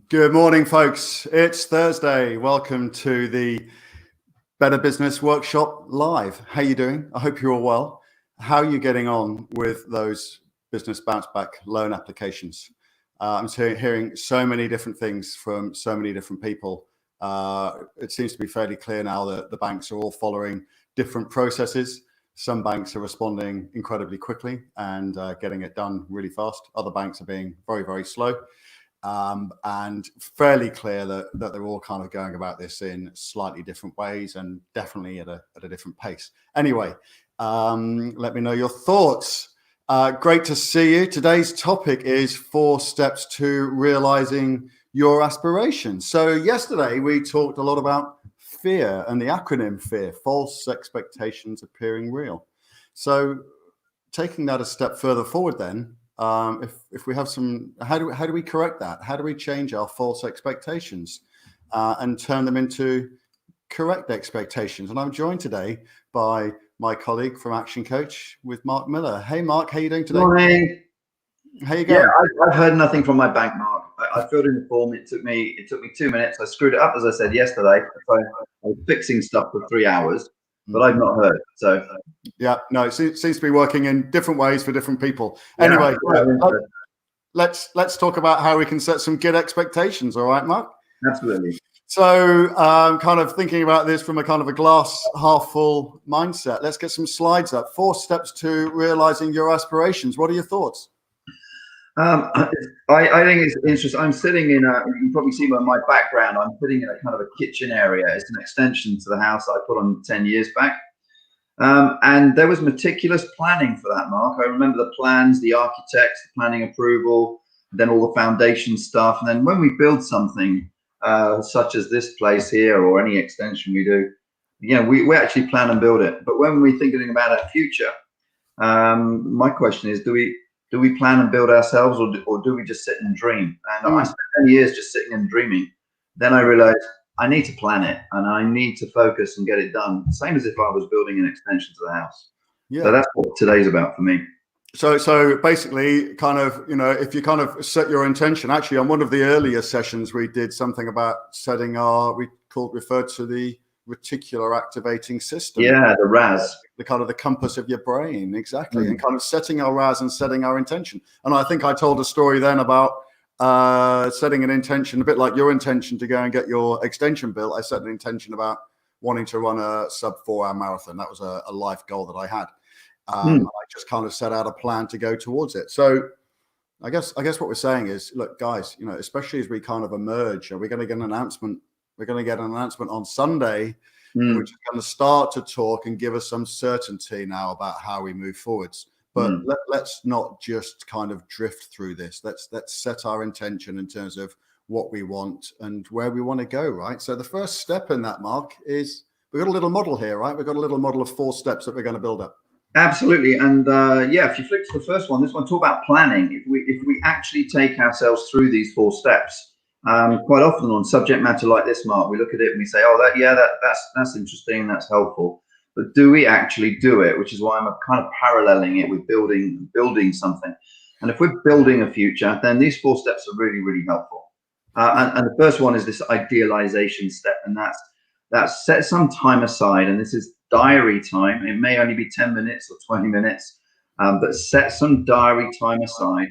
Good morning, folks. It's Thursday. Welcome to the Better Business Workshop Live. How are you doing? I hope you're all well. How are you getting on with those business bounce back loan applications? I'm hearing so many different things from so many different people. It seems to be fairly clear now that the banks are all following different processes. Some banks are responding incredibly quickly and getting it done really fast. Other banks are being very, very slow. And fairly clear that they're all kind of going about this in slightly different ways and definitely at a different pace. Anyway, let me know your thoughts. Great to see you. Today's topic is 4 steps to realizing your aspirations. So yesterday we talked a lot about fear and the acronym FEAR, false expectations appearing real. So taking that a step further forward then, if we have some, how do we correct that? How do we change our false expectations and turn them into correct expectations? And I'm joined today by my colleague from Action Coach with Mark Miller. Hey, Mark, how are you doing today? Morning. How you going? Yeah, I've heard nothing from my bank, Mark. I filled in the form. It took me 2 minutes. I screwed it up, as I said yesterday. So I was fixing stuff for 3 hours, but I've not heard. So yeah, no, it seems to be working in different ways for different people. Anyway, let's talk about how we can set some good expectations. All right, Mark? Absolutely. So kind of thinking about this from a kind of a glass half full mindset. Let's get some slides up. 4 steps to realizing your aspirations. What are your thoughts? I think it's interesting. I'm sitting in you can probably see by my background, I'm sitting in a kind of a kitchen area. It's an extension to the house that I put on 10 years back. And there was meticulous planning for that, Mark. I remember the plans, the architects, the planning approval, then all the foundation stuff. And then when we build something such as this place here or any extension we do, we actually plan and build it. But when we're thinking about our future, my question is, do we plan and build ourselves or do we just sit and dream? And I spent 10 years just sitting and dreaming. Then I realized I need to plan it and I need to focus and get it done. Same as if I was building an extension to the house. Yeah. So that's what today's about for me. So basically kind of, if you kind of set your intention, actually on one of the earlier sessions, we did something about setting referred to the reticular activating system. Yeah, the RAS. The kind of the compass of your brain, exactly. And kind of setting our RAS and setting our intention. And I think I told a story then about setting an intention, a bit like your intention to go and get your extension built. I set an intention about wanting to run a sub 4-hour marathon. That was a life goal that I had. I just kind of set out a plan to go towards it. So I guess what we're saying is, look, guys, especially as we kind of emerge, we're going to get an announcement. We're going to get an announcement on Sunday, which is going to start to talk and give us some certainty now about how we move forwards. But let's not just kind of drift through this. Let's set our intention in terms of what we want and where we want to go, right? So the first step in that, Mark, is we've got a little model here, right? We've got a little model of 4 steps that we're going to build up. Absolutely. And if you flick to the first one, this one talk about planning. If we actually take ourselves through these 4 steps, quite often on subject matter like this, Mark, we look at it and we say, oh, that's interesting, that's helpful. But do we actually do it? Which is why I'm kind of paralleling it with building something. And if we're building a future, then these 4 steps are really, really helpful. And the first one is this idealization step, and that's set some time aside, and this is diary time. It may only be 10 minutes or 20 minutes, but set some diary time aside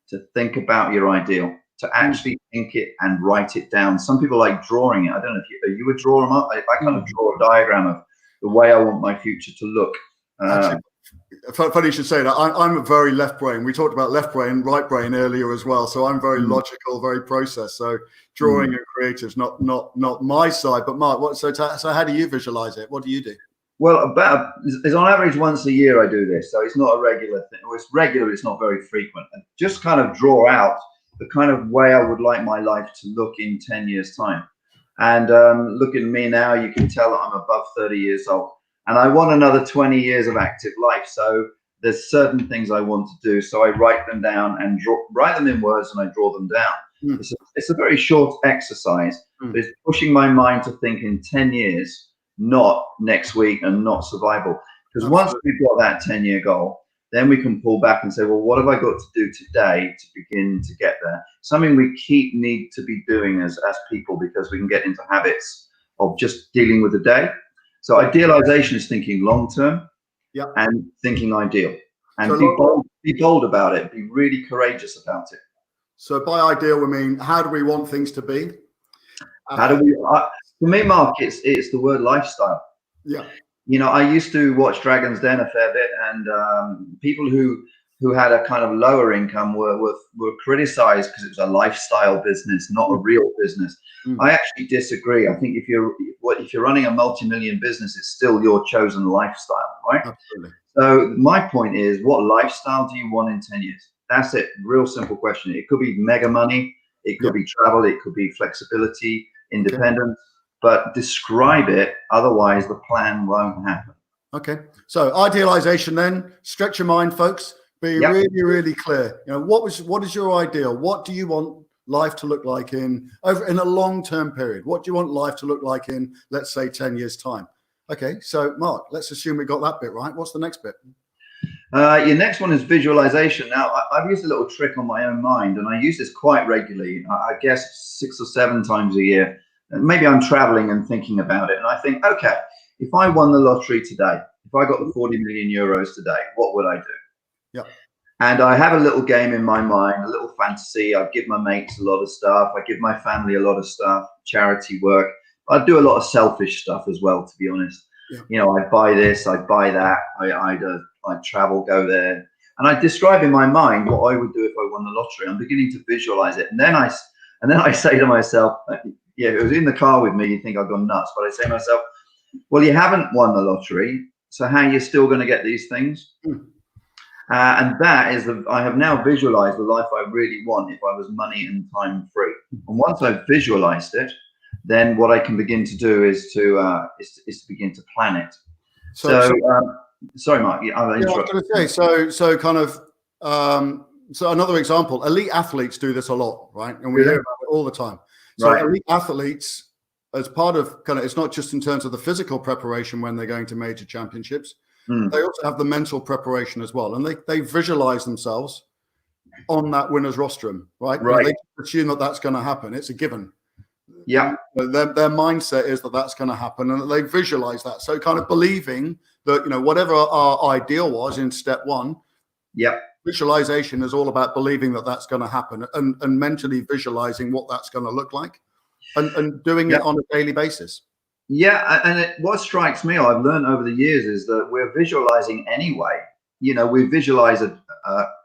to think about your ideal, to actually think it and write it down. Some people like drawing it. I don't know if are you a drawer? I kind of draw a diagram of the way I want my future to look. Actually, funny you should say that. I'm a very left brain. We talked about left brain, right brain earlier as well. So I'm very logical, very processed. So drawing and creative's not my side. But Mark, so how do you visualize it? What do you do? Well, it's on average once a year I do this. So it's not a regular thing. Or it's regular, it's not very frequent. And just kind of draw out the kind of way I would like my life to look in 10 years time. And look at me now, you can tell that I'm above 30 years old. And I want another 20 years of active life. So there's certain things I want to do. So I write them down and write them in words and I draw them down. It's a very short exercise, but it's pushing my mind to think in 10 years, not next week and not survival. Because once we've got that 10-year goal, then we can pull back and say, well, what have I got to do today to begin to get there? Something we need to be doing as people, because we can get into habits of just dealing with the day. So idealization is thinking long-term and thinking ideal. And so be bold about it. Be really courageous about it. So by ideal, we mean, how do we want things to be? How do we, for me, Mark, it's the word lifestyle. Yeah. You know, I used to watch Dragon's Den a fair bit, and people who had a kind of lower income were criticized because it was a lifestyle business, not a real business. I actually disagree. I think if you're running a multi-million business, it's still your chosen lifestyle, right? Absolutely. So my point is, what lifestyle do you want in 10 years? That's it. Real simple question. It could be mega money. It could be travel. It could be flexibility, independence. But describe it. Otherwise, the plan won't happen. Okay. So idealization, then stretch your mind, folks. Be really, really clear. You know, what is your ideal? What do you want life to look like in a long-term period? What do you want life to look like in, let's say, 10 years' time? Okay. So, Mark, let's assume we got that bit right. What's the next bit? Your next one is visualization. Now, I've used a little trick on my own mind, and I use this quite regularly. I guess 6 or 7 times a year. Maybe I'm traveling and thinking about it, and I think, okay, if I won the lottery today, if I got the 40 million euros today, what would I do? Yeah. And I have a little game in my mind, a little fantasy. I give my mates a lot of stuff. I give my family a lot of stuff, charity work. I do a lot of selfish stuff as well, to be honest. Yeah. You know, I buy this, I buy that. I travel, go there, and I describe in my mind what I would do if I won the lottery. I'm beginning to visualize it, and then I say to myself, yeah, if it was in the car with me, you think I've gone nuts. But I say to myself, well, you haven't won the lottery, so how are you still going to get these things? And that is, I have now visualized the life I really want if I was money and time free. And once I've visualized it, then what I can begin to do is to begin to plan it. So sorry, Mark. I was going to say, so kind of, so another example, elite athletes do this a lot, right? And we hear about it all the time. So elite athletes, as part of kind of, it's not just in terms of the physical preparation when they're going to major championships, they also have the mental preparation as well. And they visualize themselves on that winner's rostrum, right? And they assume that that's going to happen. It's a given. Yeah. Their mindset is that that's going to happen, and they visualize that. So kind of believing that, you know, whatever our ideal was in step 1, visualization is all about believing that that's going to happen, and mentally visualizing what that's going to look like, and doing it on a daily basis. Yeah, and what strikes me, I've learned over the years, is that we're visualizing anyway. You know, we visualize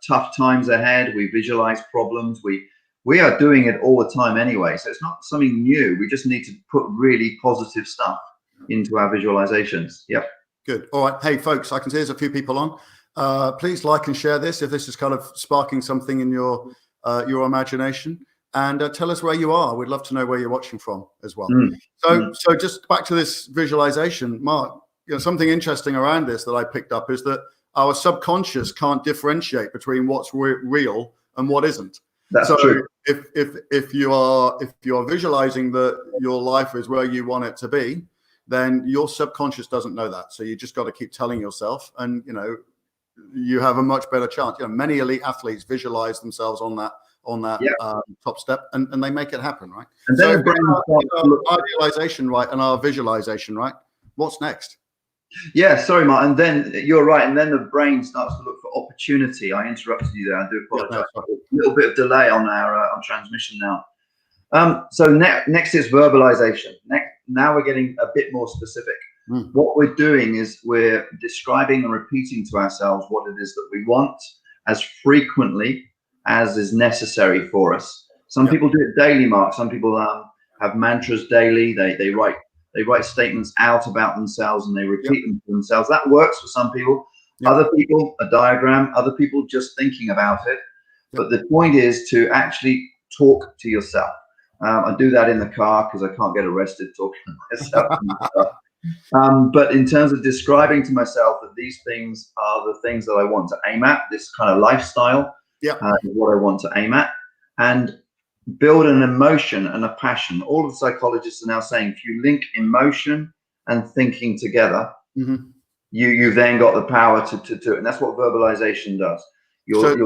tough times ahead. We visualize problems. We are doing it all the time anyway. So it's not something new. We just need to put really positive stuff into our visualizations. Yep. Good. All right. Hey, folks, I can see there's a few people on. Please like and share this if this is kind of sparking something in your imagination. And tell us where you are. We'd love to know where you're watching from as well. So just back to this visualization, Mark, you know, something interesting around this that I picked up is that our subconscious can't differentiate between what's real and what isn't. That's true. If you are visualizing that your life is where you want it to be, then your subconscious doesn't know that. So you just got to keep telling yourself, and you know, you have a much better chance. You know, many elite athletes visualize themselves on that top step, and they make it happen, right? And then our idealization, right, and our visualization, right? What's next? Yeah, sorry, Mark. And then you're right. And then the brain starts to look for opportunity. I interrupted you there. I do apologize. A little bit of delay on our transmission now. So next is verbalization. Now we're getting a bit more specific. What we're doing is we're describing and repeating to ourselves what it is that we want as frequently as is necessary for us. Some people do it daily, Mark. Some people have mantras daily. They write statements out about themselves and they repeat them to themselves. That works for some people. Other people, a diagram. Other people just thinking about it. But the point is to actually talk to yourself. I do that in the car because I can't get arrested talking to myself. But in terms of describing to myself that these things are the things that I want to aim at, this kind of lifestyle is what I want to aim at, and build an emotion and a passion. All of the psychologists are now saying if you link emotion and thinking together, you've then got the power to do it. And that's what verbalization does. You're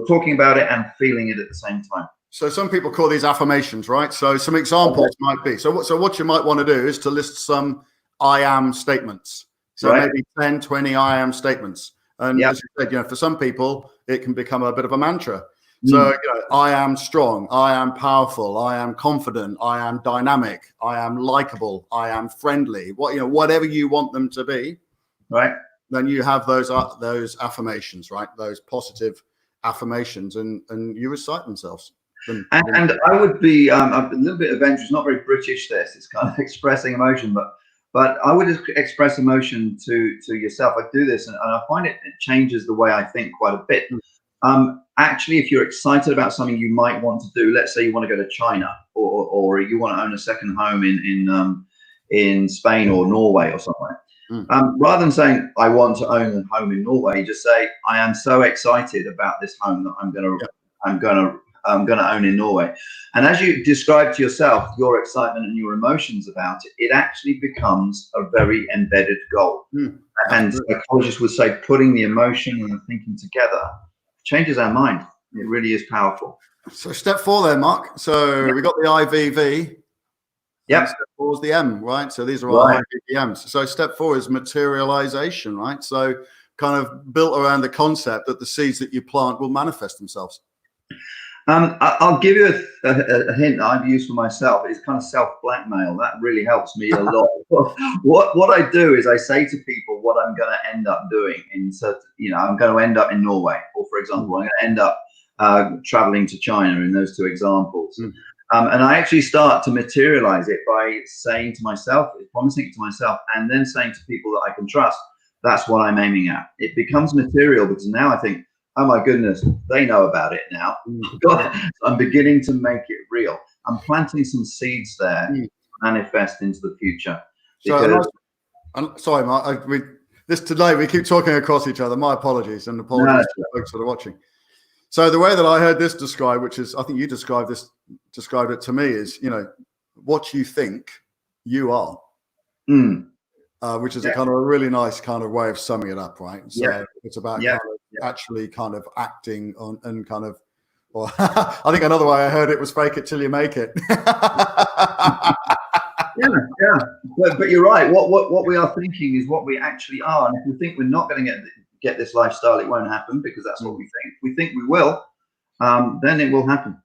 talking about it and feeling it at the same time. So some people call these affirmations, right? So some examples might be, so what you might want to do is to list some I am statements. So maybe 10, 20 I am statements. And as you said, for some people, it can become a bit of a mantra. So, I am strong, I am powerful, I am confident, I am dynamic, I am likable, I am friendly, whatever you want them to be. Right. Then you have those affirmations, right? Those positive affirmations, and you recite themselves. And I would be a little bit adventurous, not very British. It's kind of expressing emotion, but I would express emotion to yourself. I do this, and I find it changes the way I think quite a bit. Actually, if you're excited about something you might want to do, let's say you want to go to China, or you want to own a second home in Spain or Norway or somewhere. Rather than saying I want to own a home in Norway, you just say I am so excited about this home that I'm going to own in Norway. And as you describe to yourself your excitement and your emotions about it, it actually becomes a very embedded goal. And psychologists would say putting the emotion and the thinking together changes our mind. It really is powerful. So step 4 there, Mark. So we got the IVV. Yeah. Step 4 is the M, right? So these are our IVVMs. So step 4 is materialization, right? So kind of built around the concept that the seeds that you plant will manifest themselves. I'll give you a hint that I've used for myself. It's kind of self-blackmail. That really helps me a lot. What I do is I say to people what I'm going to end up doing. I'm going to end up in Norway, or for example, I'm going to end up traveling to China in those 2 examples. And I actually start to materialize it by saying to myself, promising it to myself, and then saying to people that I can trust, that's what I'm aiming at. It becomes material because now I think, oh my goodness, they know about it now. I'm beginning to make it real. I'm planting some seeds there to manifest into the future. Sorry, Mark. Today we keep talking across each other. My apologies, and apologies to the folks that are watching. So the way that I heard this described, which is, I think you described it to me, is what you think you are. Which is a kind of a really nice kind of way of summing it up, right? So it's about actually kind of acting on and kind of, or I think another way I heard it was fake it till you make it. But you're right. What we are thinking is what we actually are. And if we think we're not going to get this lifestyle, it won't happen because that's what we think. If we think we will, then it will happen.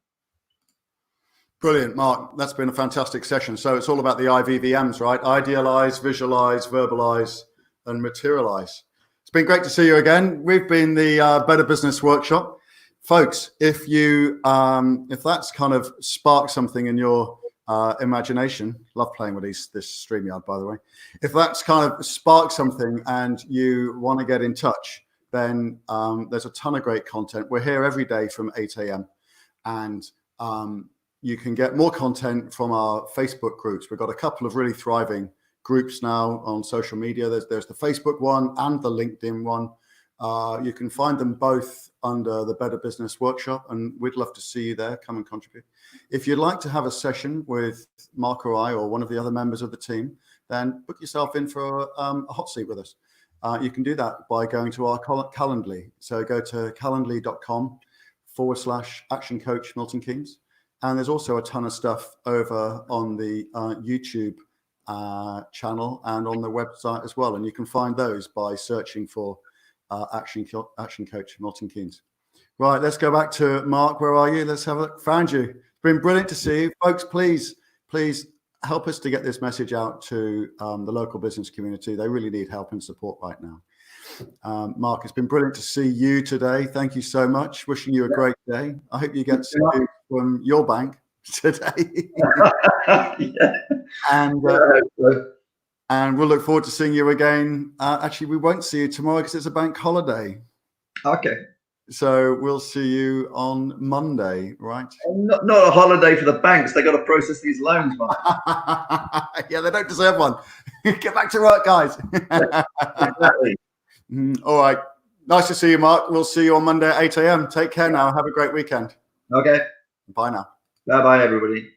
Brilliant, Mark. That's been a fantastic session. So it's all about the IVVMs, right? Idealize, visualize, verbalize, and materialize. It's been great to see you again. We've been the Better Business Workshop. Folks, if that's kind of sparked something in your imagination, love playing with this StreamYard, by the way. If that's kind of sparked something and you want to get in touch, then there's a ton of great content. We're here every day from 8 a.m. and you can get more content from our Facebook groups. We've got a couple of really thriving groups now on social media. There's the Facebook one and the LinkedIn one. You can find them both under the Better Business Workshop, and we'd love to see you there. Come and contribute. If you'd like to have a session with Mark or I or one of the other members of the team, then book yourself in for a hot seat with us. You can do that by going to our Calendly. So go to calendly.com/Action Coach Milton Keynes. And there's also a ton of stuff over on the YouTube channel and on the website as well. And you can find those by searching for Action Coach Milton Keynes. Right, let's go back to Mark. Where are you? Let's have a look. Found you. It's been brilliant to see you. Folks, please help us to get this message out to the local business community. They really need help and support right now. Mark, it's been brilliant to see you today. Thank you so much. Wishing you a great day. I hope you get some news from your bank today. And we'll look forward to seeing you again. Actually, we won't see you tomorrow because it's a bank holiday. Okay. So we'll see you on Monday, right? Not a holiday for the banks. They got to process these loans, Mark. Yeah, they don't deserve one. Get back to work, guys. Exactly. All right. Nice to see you, Mark. We'll see you on Monday at 8 a.m. Take care now. Have a great weekend. Okay. Bye now. Bye-bye, everybody.